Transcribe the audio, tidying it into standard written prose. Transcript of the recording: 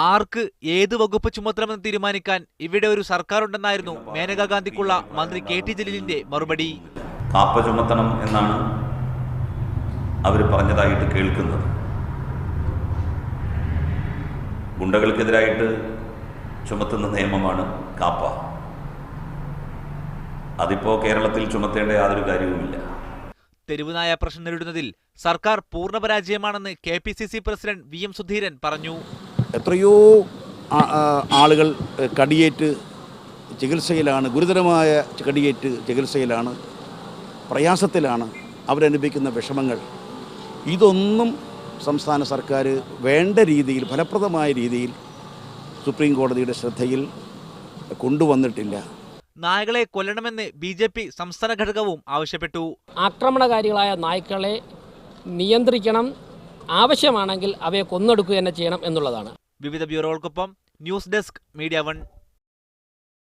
ആർക്ക് ഏത് വകുപ്പ് ചുമത്തണമെന്ന് തീരുമാനിക്കാൻ ഇവിടെ ഒരു സർക്കാരുണ്ടെന്നായിരുന്നു മേനകാ ഗാന്ധിക്കുള്ള മന്ത്രി KT ജലീലിന്റെ മറുപടി. കാപ്പ ചുമത്തണം എന്നാണ് അവർ പറഞ്ഞതായിട്ട് കേൾക്കുന്നത്. ഗുണ്ടകൾക്കെതിരായിട്ട് ചുമത്തുന്ന നിയമമാണ് കാപ്പ. അതിപ്പോ കേരളത്തിൽ ചുമത്തേണ്ട യാതൊരു കാര്യവുമില്ല. തെരുവുനായ പ്രശ്നം നേരിടുന്നതിൽ സർക്കാർ പൂർണ്ണ പരാജയമാണെന്ന് KPCC പ്രസിഡന്റ് VM സുധീരൻ പറഞ്ഞു. എത്രയോ ആളുകൾ കടിയേറ്റ് ചികിത്സയിലാണ്, ഗുരുതരമായ കടിയേറ്റ് ചികിത്സയിലാണ്, പ്രയാസത്തിലാണ്, അവരനുഭവിക്കുന്ന വിഷമങ്ങൾ. ഇതൊന്നും സംസ്ഥാന സർക്കാർ വേണ്ട രീതിയിൽ, ഫലപ്രദമായ രീതിയിൽ സുപ്രീം കോടതിയുടെ ശ്രദ്ധയിൽ കൊണ്ടുവന്നിട്ടില്ല. നായകളെ കൊല്ലണമെന്ന് BJP സംസ്ഥാന ഘടകവും ആവശ്യപ്പെട്ടു. ആക്രമണകാരികളായ നായ്ക്കളെ നിയന്ത്രിക്കണം, ആവശ്യമാണെങ്കിൽ അവയെ കൊന്നൊടുക്കുക തന്നെ ചെയ്യണം എന്നുള്ളതാണ്. വിവിധ ബ്യൂറോകൾക്കൊപ്പം ന്യൂസ് ഡെസ്ക് മീഡിയ 1.